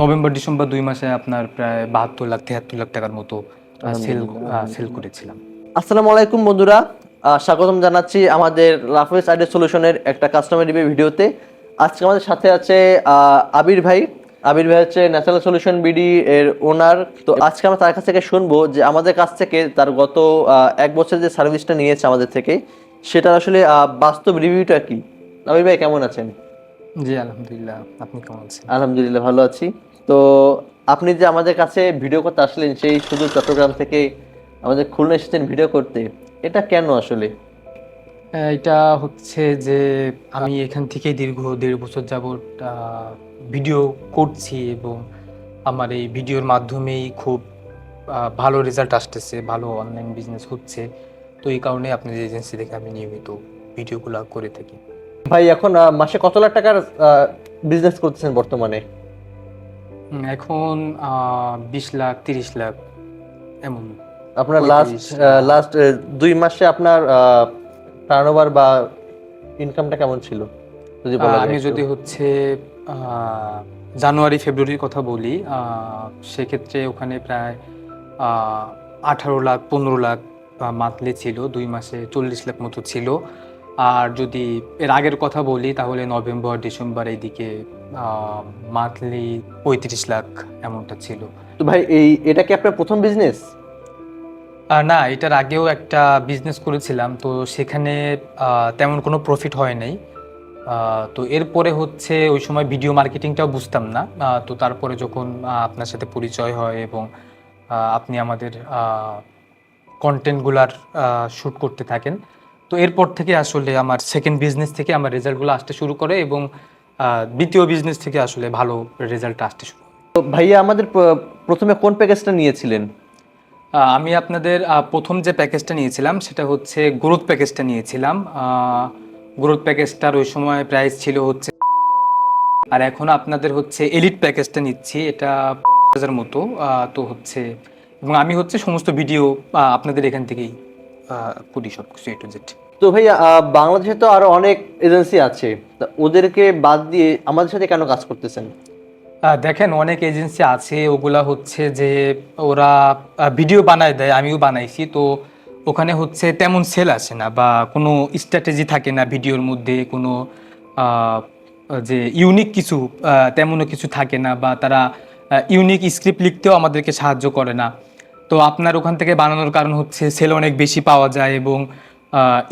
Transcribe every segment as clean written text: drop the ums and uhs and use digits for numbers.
November December 2 মাসে আপনার প্রায় 72 লাখ 73 লাখ টাকার মতো সেল করেছিলাম। আসসালামু আলাইকুম বন্ধুরা, স্বাগতম জানাচ্ছি আমাদের রাফেজ আইডি সলিউশনের একটা কাস্টমার রিভিউ ভিডিওতে। আজকে আমাদের সাথে আছে আবির ভাই। আবির ভাই হচ্ছে ন্যাশনাল সলিউশন বিডি এর ওনার। তো আজকে আমরা তার কাছ থেকে শুনবো যে আমাদের কাছ থেকে তার গত 1 বছর যে সার্ভিসটা নিয়েছে আমাদের থেকে, সেটা আসলে বাস্তব রিভিউটা কি। আবির ভাই কেমন আছেন? জি আলহামদুলিল্লাহ, আপনি কেমন আছেন? আলহামদুলিল্লাহ ভালো আছি। তো আপনি যে আমাদের কাছে ভিডিও করতে আসলেন, সেই শুধু চট্টগ্রাম থেকে আমাদের খুলনা এসেছেন ভিডিও করতে, এটা কেন আসলে? এটা হচ্ছে যে আমি এখান থেকে দীর্ঘ 1.5 বছর যাবৎ ভিডিও করছি এবং আমার এই ভিডিওর মাধ্যমেই খুব ভালো রেজাল্ট আসতেছে, ভালো অনলাইন বিজনেস হচ্ছে। তো এই কারণে আপনাদের এজেন্সি থেকে আমি নিয়মিত ভিডিওগুলো করে থাকি। ভাই এখন মাসে কত লাখ টাকার বিজনেস করতেছেন বর্তমানে? এখন 20 লাখ 30 লাখ এমন। আপনার 35 লাস্ট 2 মাসে আপনার টার্নওভার বা ইনকামটা কেমন ছিল যদি বলা যায় আমি একটু? যদি হচ্ছে জানুয়ারি ফেব্রুয়ারির কথা বলি, সেক্ষেত্রে ওখানে প্রায় 18 লাখ 15 লাখ মান্থলি ছিল, 2 মাসে 40 লাখ মতো ছিল। আর যদি এর আগের কথা বলি তাহলে নভেম্বর ডিসেম্বর এইদিকে মান্থলি 35 লাখ এমনটা ছিল। তো ভাই এটা কি আপনার প্রথম বিজনেস? না, এটার আগেও একটা বিজনেস করেছিলাম, তো সেখানে তেমন কোনো প্রফিট হয় নাই। তো এরপরে হচ্ছে ওই সময় ভিডিও মার্কেটিংটাও বুঝতাম না। তো তারপরে যখন আপনার সাথে পরিচয় হয় এবং আপনি আমাদের কন্টেন্টগুলার শ্যুট করতে থাকেন, তো এরপর থেকে আসলে আমার সেকেন্ড বিজনেস থেকে আমার রেজাল্টগুলো আসতে শুরু করে এবং দ্বিতীয় বিজনেস থেকে আসলে ভালো রেজাল্ট আসতে শুরু করে। তো ভাইয়া আমাদের প্রথমে কোন প্যাকেজটা নিয়েছিলেন? আমি আপনাদের প্রথম যে প্যাকেজটা নিয়েছিলাম সেটা হচ্ছে গ্রোথ প্যাকেজটা নিয়েছিলাম। গ্রোথ প্যাকেজটার ওই সময় প্রাইস ছিল হচ্ছে, আর এখন আপনাদের হচ্ছে এলিট প্যাকেজটা নিচ্ছি, এটা 50,000 মতো। তো হচ্ছে এবং আমি হচ্ছে সমস্ত ভিডিও আপনাদের এখান থেকেই করি, সব কিছু A to Z। তো ভাইয়া বাংলাদেশে তো আরো অনেক এজেন্সি আছে, তা ওদেরকে বাদ দিয়ে আমাদের সাথে কেন কাজ করতেছেন? দেখেন, অনেক এজেন্সি আছে, ওগুলা হচ্ছে যে ওরা ভিডিও বানায় দেয়, আমিও বানাইছি, তো ওখানে হচ্ছে তেমন সেল আসে না বা কোনো স্ট্র্যাটেজি থাকে না ভিডিওর মধ্যে, কোনো আহ, যে ইউনিক কিছু তেমনও কিছু থাকে না, বা তারা ইউনিক স্ক্রিপ্ট লিখতেও আমাদেরকে সাহায্য করে না। তো আপনার ওখান থেকে বানানোর কারণ হচ্ছে সেল অনেক বেশি পাওয়া যায় এবং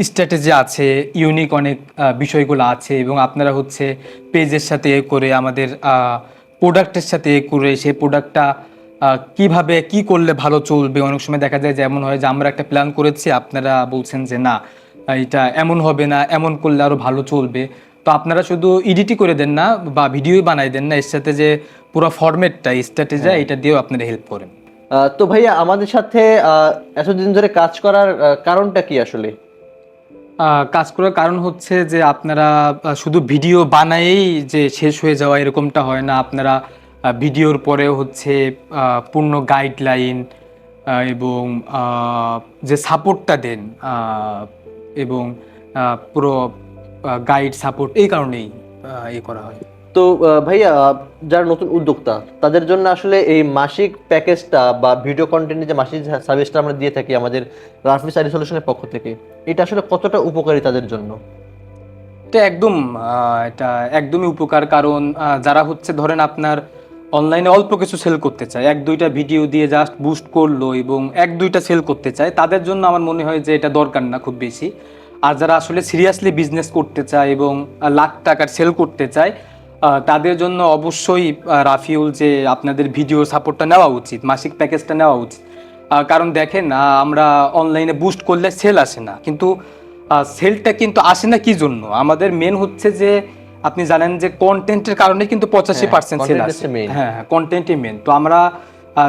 স্ট্র্যাটেজি আছে, ইউনিক অনেক বিষয়গুলো আছে, এবং আপনারা হচ্ছে পেজের সাথে এ করে আমাদের প্রোডাক্টের সাথে এ করে সেই প্রোডাক্টটা কিভাবে কি করলে ভালো চলবে। অনেক সময় দেখা যায় যে এমন হয় যে আমরা একটা প্ল্যান করেছি, আপনারা বলছেন যে না, এটা এমন হবে না, এমন করলে আরও ভালো চলবে। তো আপনারা শুধু এডিটই করে দেন না বা ভিডিওই বানাই দেন না, এর সাথে যে পুরো ফরম্যাটটা স্ট্র্যাটেজি এটা দিয়েও আপনারা হেল্প করেন। তো ভাইয়া আমাদের সাথে এতদিন ধরে কাজ করার কারণটা কি আসলে? কাজ করার কারণ হচ্ছে যে আপনারা শুধু ভিডিও বানায়েই যে শেষ হয়ে যাওয়া এরকমটা হয় না। আপনারা ভিডিওর পরেও হচ্ছে পূর্ণ গাইডলাইন এবং যে সাপোর্টটা দেন, এবং পুরো গাইড সাপোর্ট, এই কারণেই এ করা হয়। তো ভাইয়া যারা নতুন উদ্যোক্তা তাদের জন্য আসলে এই মাসিক প্যাকেজটা বা ভিডিও কন্টেন্টের যে মাসিক সার্ভিসটা আমরা দিয়ে থাকি আমাদের রাফিজ আইডি সলিউশনের পক্ষ থেকে, এটা আসলে কতটা উপকারী তাদের জন্য? এটা একদমই উপকার, কারণ যারা হচ্ছে ধরেন আপনার অনলাইনে অল্প কিছু সেল করতে চায়, 1-2টা ভিডিও দিয়ে জাস্ট বুস্ট করলো এবং 1-2টা সেল করতে চায়, তাদের জন্য আমার মনে হয় যে এটা দরকার না খুব বেশি। আর যারা আসলে সিরিয়াসলি বিজনেস করতে চায় এবং লাখ টাকার সেল করতে চায়, তাদের জন্য অবশ্যই রাফিউল যে আপনাদের ভিডিও সাপোর্টটা নেওয়া উচিত, মাসিক প্যাকেজটা নেওয়া উচিত। কারণ দেখেন, আমরা অনলাইনে বুস্ট করলে সেল আসে না, কিন্তু সেলটা কিন্তু আসে না কি জন্য? আমাদের মেন হচ্ছে যে আপনি জানেন যে কন্টেন্টের কারণে কিন্তু 85% সেল আসে। হ্যাঁ, কন্টেন্টই মেন। তো আমরা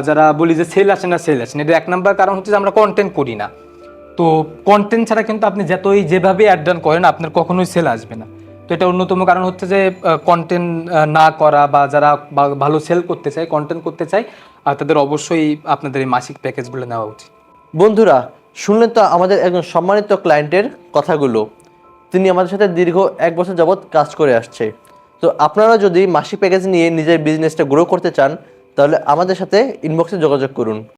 যারা বলি যে সেল আসে না, এটা 1 নাম্বার কারণ হচ্ছে যে আমরা কন্টেন্ট করি না। তো কন্টেন্ট ছাড়া কিন্তু আপনি যতই যেভাবে অ্যাড রান করেন আপনার কখনোই সেল আসবে না। তো এটা অন্যতম কারণ হচ্ছে যে কন্টেন্ট না করা, বা যারা ভালো সেল করতে চায়, কন্টেন্ট করতে চায়, তাদের অবশ্যই আপনাদের এই মাসিক প্যাকেজগুলো নেওয়া উচিত। বন্ধুরা, শুনলেন তো আমাদের একজন সম্মানিত ক্লায়েন্টের কথাগুলো। তিনি আমাদের সাথে দীর্ঘ 1 বছর যাবৎ কাজ করে আসছে। তো আপনারা যদি মাসিক প্যাকেজ নিয়ে নিজের বিজনেসটা গ্রো করতে চান তাহলে আমাদের সাথে ইনবক্সে যোগাযোগ করুন।